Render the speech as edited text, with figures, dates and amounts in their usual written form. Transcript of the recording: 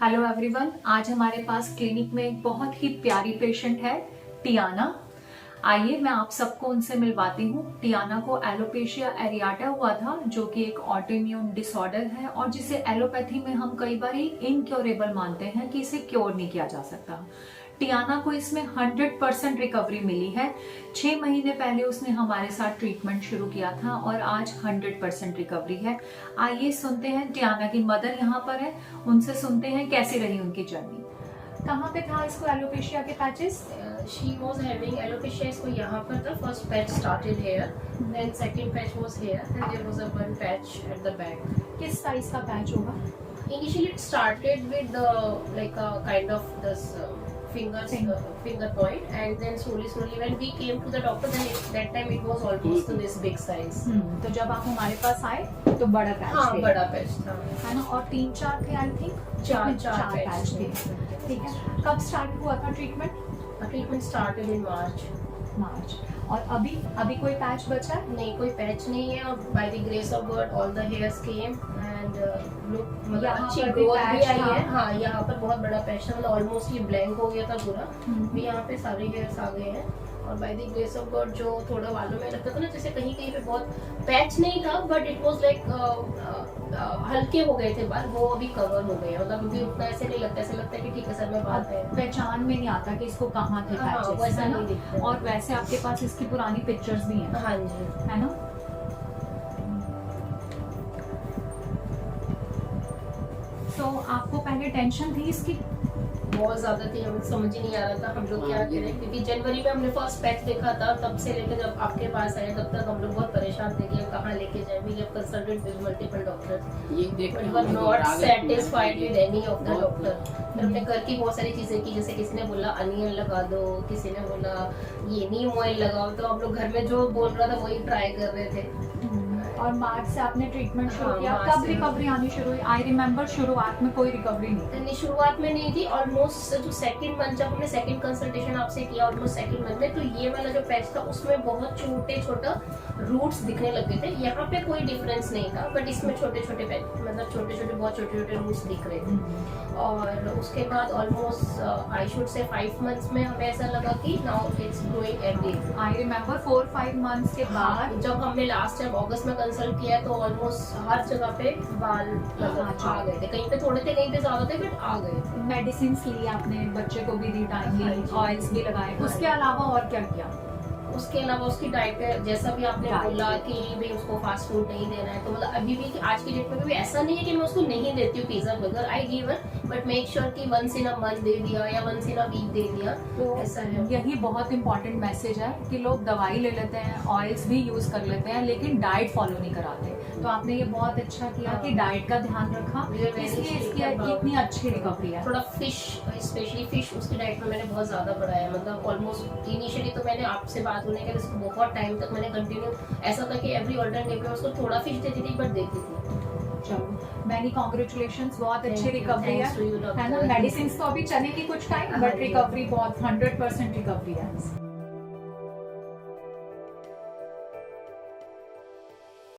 Hello everyone, आज हमारे पास clinic में एक बहुत ही प्यारी पेशेंट है टियाना। आइए मैं आप सबको उनसे मिलवाती हूँ। टियाना को एलोपेशिया एरियाटा हुआ था, जो कि एक ऑटोइम्यून डिसऑर्डर है और जिसे एलोपैथी में हम कई बार इनक्योरेबल मानते हैं कि इसे क्योर नहीं किया जा सकता। टियाना को इसमें 100% रिकवरी मिली है। 6 महीने पहले उसने हमारे साथ ट्रीटमेंट शुरू किया था और आज 100% रिकवरी है। आइए सुनते हैं, टियाना की मदर यहाँ पर है, उनसे सुनते हैं कैसी रही उनकी जर्नी। कहाँ पे था इसको एलोपेशिया के patches? She was having alopecia इसको यहाँ पर था. First patch started here, then second patch was here, and there was a one patch at the back. किस साइज का पैच होगा? Initially it started with like a kind of this finger point, and then slowly when we came to the doctor, then that time it was almost to this big size. तो जब आप हमारे पास आए तो बड़ा patch हाँ, थे, बड़ा पैच था, है ना? और 3-4 थे आई थिंक, चार पैच थे। ठीक है, कब स्टार्ट हुआ था ट्रीटमेंट? ट्रीटमेंट स्टार्टेड इन मार्च। और अभी कोई पैच बचा है? नहीं, कोई पैच नहीं है। और by the grace of God all the hairs came and look, मतलब अच्छी ग्रोथ भी आई है। हाँ, यहाँ पर बहुत बड़ा पैच था, मतलब ऑलमोस्ट ये ब्लैंक हो गया था पूरा। भी यहाँ पे सारे हेयर्स आ गए हैं और by the grace of God जो थोड़ा बालों में लगता था ना, जैसे कहीं कहीं पे बहुत पैच नहीं था, बट इट वाज लाइक हल्के हो गए थे बाल, वो अभी कवर हो गए हैं। मतलब अभी उतना ऐसे नहीं लगता, ऐसे लगता है कि ठीक है सर में बाल है। पहचान में नहीं आता कि इसको कहाँ थे पैचेस, वैसा है नहीं ना? दिखता। और वैसे आपके पास इसकी पुरानी पिक्चर्स भी हैं, हाँ जी, है ना? तो आपको पहले टेंशन थी इसकी? बहुत ज्यादा थी, हमें समझ ही नहीं आ रहा था हम लोग क्या करें, क्योंकि जनवरी में हमने फर्स्ट पैच देखा था, तब से लेकर जब आपके पास आए तब तक हम लोग बहुत परेशान थे कि कहाँ लेके जाए। We have consulted with multiple doctors, we were not satisfied with any of the doctor. फिर हमने घर की बहुत सारी चीजें की, जैसे किसी ने बोला अनियन लगा दो, किसी ने बोला ये नीम ऑयल लगाओ, तो हम लोग घर में जो बोल रहा था वही ट्राई कर रहे थे। और मार्च से आपने ट्रीटमेंट शुरू हाँ, किया। मार्च कब से। रिकवरी आनी शुरू हुई? आई रिमेम्बर शुरुआत में कोई रिकवरी नहीं थी। शुरुआत में नहीं थी। ऑलमोस्ट जो सेकंड मंथ, जब हमने सेकंड कंसल्टेशन आपसे किया ऑलमोस्ट सेकंड मंथ में, तो ये वाला जो पैच था उसमें बहुत छोटा रूट्स दिखने लगे थे। यहाँ पे कोई डिफरेंस नहीं था, बट इसमें छोटे छोटे पैच, मतलब बहुत छोटे छोटे रूट्स दिख रहे थे। और उसके बाद almost I should say 5 months में हमें ऐसा लगा कि now it's growing every. I remember 4-5 months के बाद जब हमने लास्ट टाइम अगस्त में कंसल्ट किया तो ऑलमोस्ट हर जगह पे बाल आ गए थे। कहीं पे थोड़े थे, कहीं पे ज्यादा थे, बट आ गए थे। मेडिसिन ली आपने, बच्चे को भी दी टाइमली, ऑयल्स भी लगाए, उसके अलावा और क्या किया? उसके अलावा उसकी डाइट पे, जैसा भी आपने बोला कि भाई उसको फास्ट फूड नहीं देना है, तो मतलब अभी भी आज की डेट में भी ऐसा नहीं है कि मैं उसको नहीं देती हूँ pizza burger, I give it, but make sure कि वंस इन अ मंथ दे दिया या वंस इन अ वीक दे दिया। तो ऐसा है, यही बहुत इंपॉर्टेंट मैसेज है कि लोग दवाई ले लेते हैं, ऑयल्स भी यूज कर लेते हैं, लेकिन डाइट फॉलो नहीं कराते। तो आपने ये बहुत अच्छा किया कि डाइट का ध्यान रखा, इसलिए इसकी इतनी अच्छी रिकवरी है। थोड़ा फिश, स्पेशली फिश उसकी डाइट में मैंने बहुत ज्यादा बढ़ाया। मतलब ऑलमोस्ट इनिशियली तो मैंने आपसे बात होने के लिए बहुत टाइम तक मैंने कंटिन्यू, ऐसा था कि एवरी अल्टरनेटिव में उसको थोड़ा फिश देती थी, बट देती थी। चलो, मैनी कांग्रेचुलेशंस, बहुत अच्छी रिकवरी है ना? मेडिसिन तो अभी चलेगी कुछ टाइम, बट रिकवरी बहुत 100% रिकवरी है।